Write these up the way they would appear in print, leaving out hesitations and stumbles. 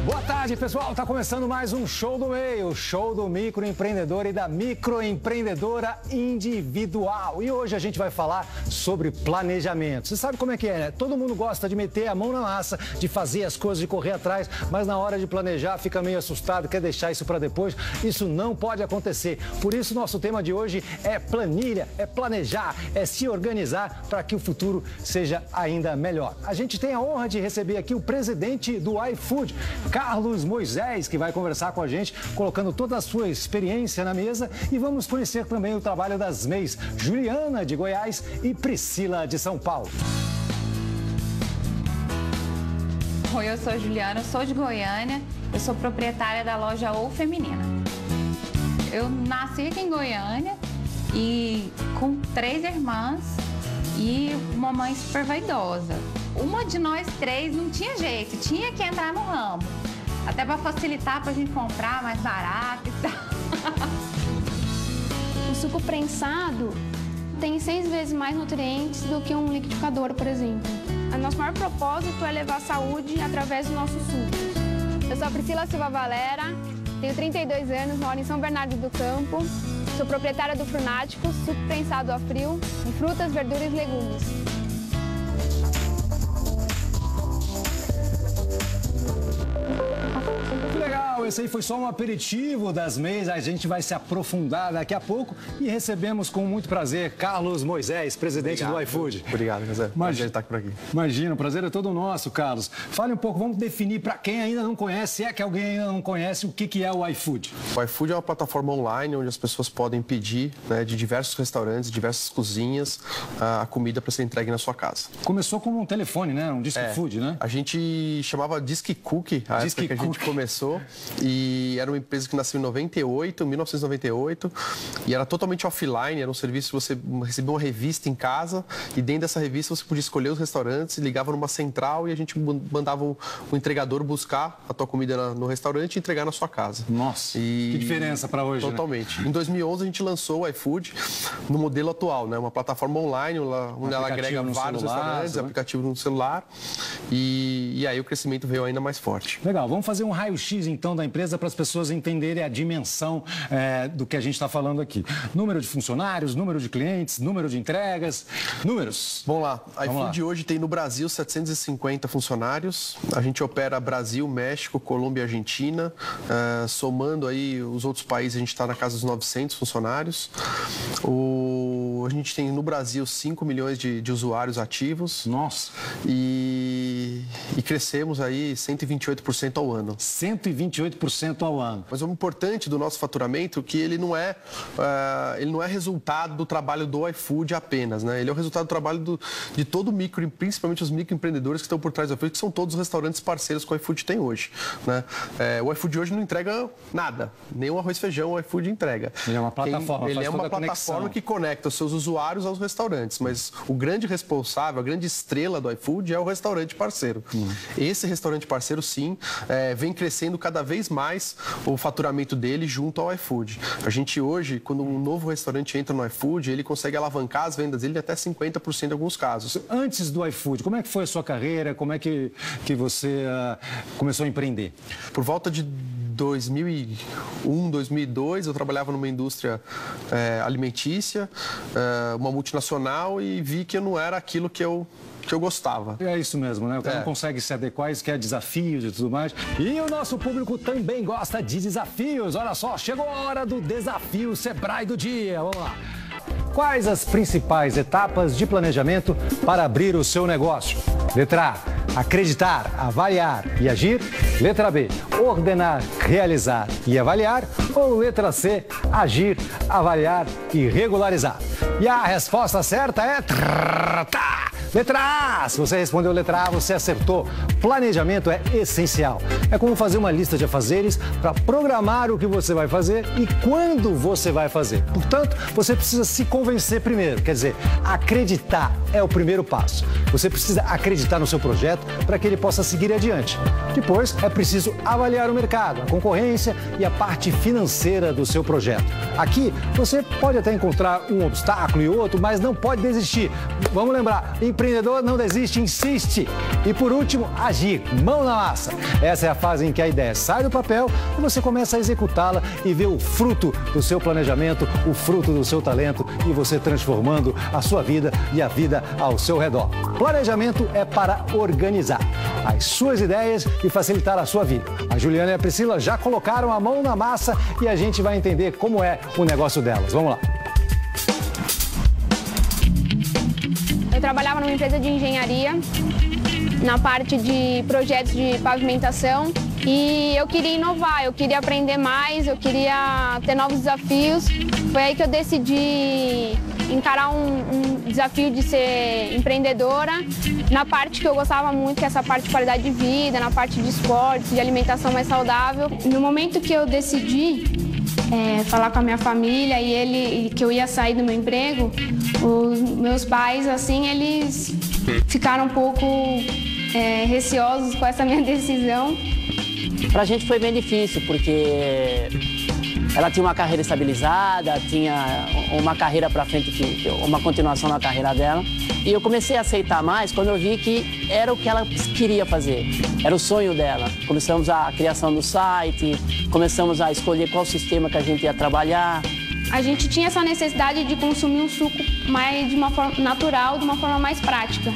Boa tarde, pessoal. Está começando mais um Show do Meio, o show do microempreendedor e da microempreendedora individual. E hoje a gente vai falar sobre planejamento. Você sabe como é que é, né? Todo mundo gosta de meter a mão na massa, de fazer as coisas, de correr atrás, mas na hora de planejar fica meio assustado, quer deixar isso para depois. Isso não pode acontecer. Por isso, nosso tema de hoje é planilha, é planejar, é se organizar para que o futuro seja ainda melhor. A gente tem a honra de receber aqui o presidente do iFood, Carlos Moisés, que vai conversar com a gente, colocando toda a sua experiência na mesa, e vamos conhecer também o trabalho das MEIs Juliana, de Goiás, e Priscila, de São Paulo. Oi, eu sou a Juliana, eu sou de Goiânia, eu sou proprietária da loja Ou Feminina. Eu nasci aqui em Goiânia e com 3 irmãs e uma mãe super vaidosa. Uma de nós 3 não tinha jeito, tinha que entrar no ramo. Até para facilitar para a gente comprar mais barato e tal. O suco prensado tem 6 vezes mais nutrientes do que um liquidificador, por exemplo. O nosso maior propósito é levar saúde através dos nossos sucos. Eu sou a Priscila Silva Valera, tenho 32 anos, moro em São Bernardo do Campo. Sou proprietária do Frunático, suco prensado a frio, de frutas, verduras e legumes. Esse aí foi só um aperitivo das MEIs, a gente vai se aprofundar daqui a pouco e recebemos com muito prazer Carlos Moisés, presidente do iFood. Obrigado, José. Prazer estar por aqui. Imagina, o prazer é todo nosso, Carlos. Fale um pouco, vamos definir para quem ainda não conhece, se é que alguém ainda não conhece, o que é o iFood. O iFood é uma plataforma online onde as pessoas podem pedir, né, de diversos restaurantes, diversas cozinhas, a comida para ser entregue na sua casa. Começou como um telefone, né? Um Disque Food, né? A gente chamava Disque Cookie, a época que a gente começou. E era uma empresa que nasceu em 1998, e era totalmente offline, era um serviço que você recebia uma revista em casa, e dentro dessa revista você podia escolher os restaurantes, ligava numa central e a gente mandava o entregador buscar a tua comida no restaurante e entregar na sua casa. Nossa, que diferença para hoje, totalmente. Né? Em 2011 a gente lançou o iFood no modelo atual, né? Uma plataforma online, onde ela agrega vários restaurantes, aplicativo no celular, e aí o crescimento veio ainda mais forte. Legal, vamos fazer um raio-x então da empresa para as pessoas entenderem a dimensão do que a gente está falando aqui. Número de funcionários, número de clientes, número de entregas, números. Vamos lá. A iFood hoje tem no Brasil 750 funcionários. A gente opera Brasil, México, Colômbia e Argentina. Somando aí os outros países, a gente está na casa dos 900 funcionários. A gente tem no Brasil 5 milhões de usuários ativos. Nossa! E crescemos aí 128% ao ano. 128% ao ano. Mas o importante do nosso faturamento é que ele não é resultado do trabalho do iFood apenas, né? Ele é o resultado do trabalho de todo principalmente os microempreendedores que estão por trás do iFood, que são todos os restaurantes parceiros que o iFood tem hoje, né? O iFood hoje não entrega nada, nem o arroz e feijão o iFood entrega. Ele é uma plataforma, ele é uma plataforma que conecta os seus usuários aos restaurantes, mas o grande responsável, a grande estrela do iFood é o restaurante parceiro. Esse restaurante parceiro, sim, vem crescendo cada vez mais o faturamento dele junto ao iFood. A gente hoje, quando um novo restaurante entra no iFood, ele consegue alavancar as vendas dele até 50% em alguns casos. Antes do iFood, como é que foi a sua carreira? Como é que você começou a empreender? Por volta de 2001, 2002, eu trabalhava numa indústria alimentícia, uma multinacional, e vi que não era aquilo que eu gostava. É isso mesmo, né? O cara não consegue se adequar, isso quer desafios e tudo mais. E o nosso público também gosta de desafios. Olha só, chegou a hora do desafio Sebrae do dia. Vamos lá. Quais as principais etapas de planejamento para abrir o seu negócio? Letra A, acreditar, avaliar e agir. Letra B, ordenar, realizar e avaliar. Ou letra C, agir, avaliar e regularizar. E a resposta certa é... Letra A! Se você respondeu letra A, você acertou. Planejamento é essencial. É como fazer uma lista de afazeres para programar o que você vai fazer e quando você vai fazer. Portanto, você precisa se convencer primeiro. Quer dizer, acreditar é o primeiro passo. Você precisa acreditar no seu projeto para que ele possa seguir adiante. Depois, é preciso avaliar o mercado, a concorrência e a parte financeira do seu projeto. Aqui, você pode até encontrar um obstáculo e outro, mas não pode desistir. Vamos lembrar, empreender empreendedor não desiste, insiste. E por último, agir, mão na massa. Essa é a fase em que a ideia sai do papel e você começa a executá-la e ver o fruto do seu planejamento, o fruto do seu talento e você transformando a sua vida e a vida ao seu redor. Planejamento é para organizar as suas ideias e facilitar a sua vida. A Juliana e a Priscila já colocaram a mão na massa e a gente vai entender como é o negócio delas. Vamos lá. Eu trabalhava numa empresa de engenharia, na parte de projetos de pavimentação, e eu queria inovar, eu queria aprender mais, eu queria ter novos desafios. Foi aí que eu decidi encarar um desafio de ser empreendedora na parte que eu gostava muito, que é essa parte de qualidade de vida, na parte de esportes, de alimentação mais saudável. No momento que eu decidi falar com a minha família e que eu ia sair do meu emprego, os meus pais, assim, eles ficaram um pouco receosos com essa minha decisão. Pra gente foi bem difícil, porque ela tinha uma carreira estabilizada, tinha uma carreira para frente, uma continuação na carreira dela. E eu comecei a aceitar mais quando eu vi que era o que ela queria fazer, era o sonho dela. Começamos a criação do site, começamos a escolher qual sistema que a gente ia trabalhar. A gente tinha essa necessidade de consumir um suco mais de uma forma natural, de uma forma mais prática.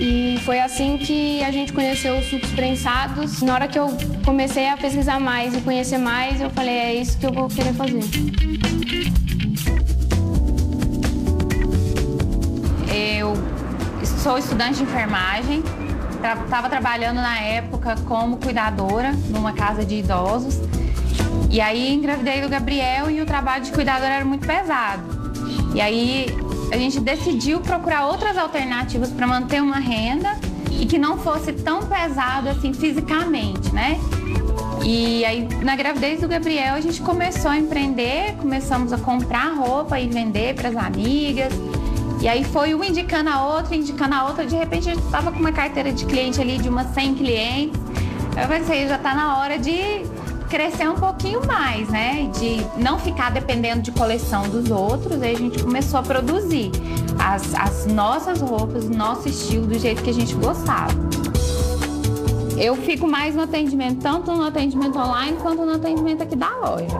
E foi assim que a gente conheceu os sucos prensados. Na hora que eu comecei a pesquisar mais e conhecer mais, eu falei, é isso que eu vou querer fazer. Eu sou estudante de enfermagem, estava trabalhando na época como cuidadora numa casa de idosos. E aí engravidei do Gabriel e o trabalho de cuidadora era muito pesado. E aí a gente decidiu procurar outras alternativas para manter uma renda e que não fosse tão pesado assim fisicamente, né? E aí na gravidez do Gabriel a gente começou a empreender, começamos a comprar roupa e vender para as amigas. E aí foi uma indicando a outra, de repente a gente estava com uma carteira de cliente ali de umas 100 clientes. Eu pensei, já está na hora de crescer um pouquinho mais, né? De não ficar dependendo de coleção dos outros. Aí a gente começou a produzir as nossas roupas, o nosso estilo, do jeito que a gente gostava. Eu fico mais no atendimento, tanto no atendimento online quanto no atendimento aqui da loja.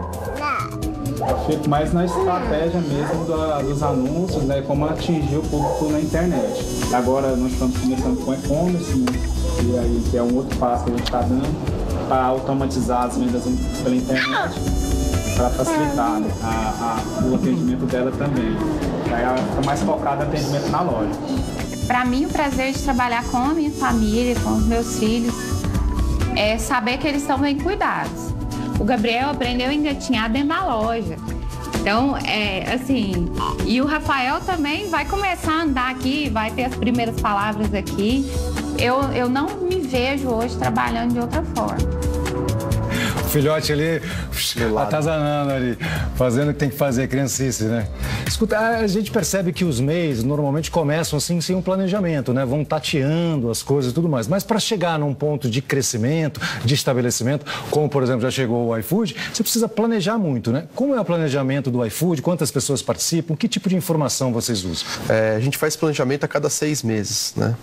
Eu fico mais na estratégia mesmo dos anúncios, né? Como atingir o público na internet. Agora nós estamos começando com e-commerce, né? E aí que é um outro passo que a gente está dando para automatizar as vendas pela internet, para facilitar, né, o atendimento dela também. Aí ela fica mais focada no atendimento na loja. Para mim, o prazer de trabalhar com a minha família, com os meus filhos, é saber que eles estão bem cuidados. O Gabriel aprendeu a engatinhar dentro da loja. Então, assim, e o Rafael também vai começar a andar aqui, vai ter as primeiras palavras aqui. Eu não me vejo hoje trabalhando de outra forma. O filhote ali, atazanando ali, fazendo o que tem que fazer, criancice, né? Escuta, a gente percebe que os MEIs normalmente começam assim sem um planejamento, né? Vão tateando as coisas e tudo mais. Mas para chegar num ponto de crescimento, de estabelecimento, como por exemplo já chegou o iFood, você precisa planejar muito, né? Como é o planejamento do iFood? Quantas pessoas participam? Que tipo de informação vocês usam? A gente faz planejamento a cada 6 meses, né?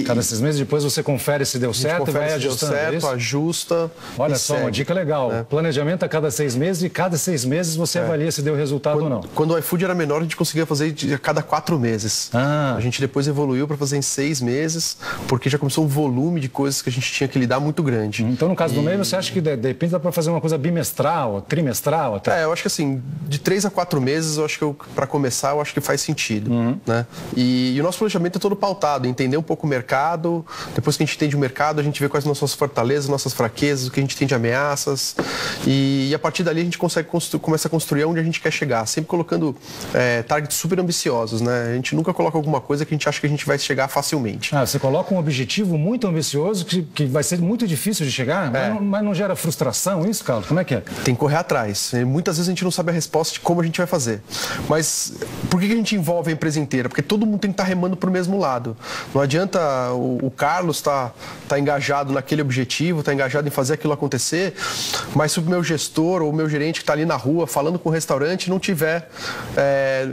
Cada 6 meses, depois você confere se deu certo, vai ajustando. Deu certo, ajusta. Olha só, uma dica legal. Planejamento a cada 6 meses e cada 6 meses você avalia se deu resultado ou não. Quando o iFood era menor, a gente conseguia fazer a cada 4 meses. A gente depois evoluiu para fazer em 6 meses, porque já começou um volume de coisas que a gente tinha que lidar muito grande. Então, no caso do MEI, você acha que de repente dá para fazer uma coisa bimestral, trimestral até? Eu acho que assim, de 3 a 4 meses, eu acho que para começar, eu acho que faz sentido. Né? E o nosso planejamento é todo pautado, entender um pouco o mercado. Depois que a gente entende o mercado, a gente vê quais são nossas fortalezas, nossas fraquezas, o que a gente tem de ameaças. E a partir dali a gente começa a construir onde a gente quer chegar, sempre colocando targets super ambiciosos, né? A gente nunca coloca alguma coisa que a gente acha que a gente vai chegar facilmente. Você coloca um objetivo muito ambicioso que vai ser muito difícil de chegar, mas não gera frustração isso, Carlos? Como é que é? Tem que correr atrás. Muitas vezes a gente não sabe a resposta de como a gente vai fazer. Mas por que a gente envolve a empresa inteira? Porque todo mundo tem que estar remando para o mesmo lado. Não adianta o Carlos tá engajado naquele objetivo, está engajado em fazer aquilo acontecer, mas se o meu gestor ou o meu gerente que está ali na rua falando com o restaurante não estiver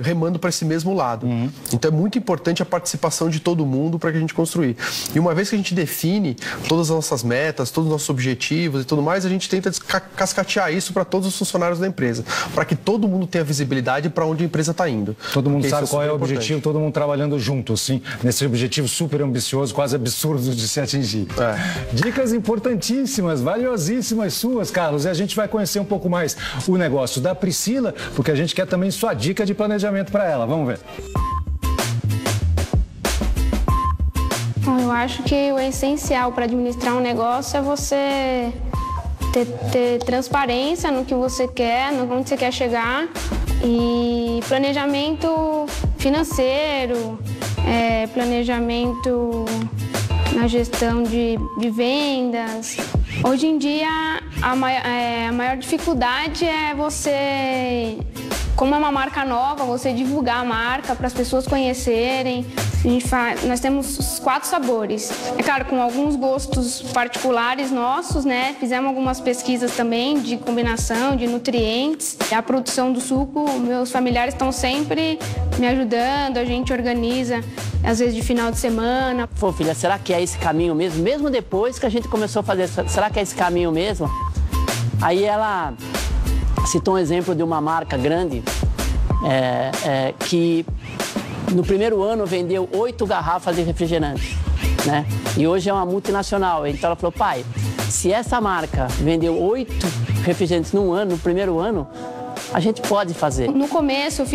remando para esse mesmo lado. Então é muito importante a participação de todo mundo para que a gente construir. E uma vez que a gente define todas as nossas metas, todos os nossos objetivos e tudo mais, a gente tenta cascatear isso para todos os funcionários da empresa, para que todo mundo tenha visibilidade para onde a empresa está indo. Todo mundo sabe qual é o objetivo, todo mundo trabalhando junto, assim, nesse objetivo super ambicioso, quase absurdo de se atingir. Dicas importantíssimas, valiosíssimas suas, Carlos, e a gente vai conhecer um pouco mais o negócio da Priscila, porque a gente quer também sua dica de planejamento para ela. Vamos ver. Bom, eu acho que o essencial para administrar um negócio é você ter transparência no que você quer, onde você quer chegar, e planejamento financeiro, planejamento na gestão de vendas. Hoje em dia, a maior dificuldade é você, como é uma marca nova, você divulgar a marca para as pessoas conhecerem. Nós temos os 4 sabores. É claro, com alguns gostos particulares nossos, né? Fizemos algumas pesquisas também de combinação, de nutrientes. A produção do suco, meus familiares estão sempre me ajudando, a gente organiza, às vezes de final de semana. Pô, filha, será que é esse caminho mesmo? Mesmo depois que a gente começou a fazer, será que é esse caminho mesmo? Aí ela citou um exemplo de uma marca grande que no primeiro ano vendeu 8 garrafas de refrigerante, né? E hoje é uma multinacional. Então ela falou, pai, se essa marca vendeu 8 refrigerantes no primeiro ano, a gente pode fazer. No começo eu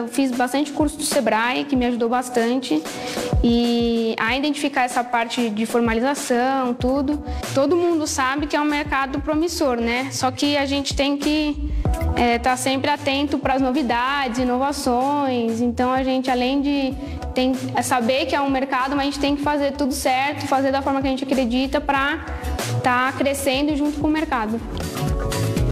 fiz bastante curso do Sebrae, que me ajudou bastante, e a identificar essa parte de formalização, tudo. Todo mundo sabe que é um mercado promissor, né? Só que a gente tem que estar sempre atento para as novidades, inovações. Então a gente, além de saber que é um mercado, mas a gente tem que fazer tudo certo, fazer da forma que a gente acredita para estar crescendo junto com o mercado.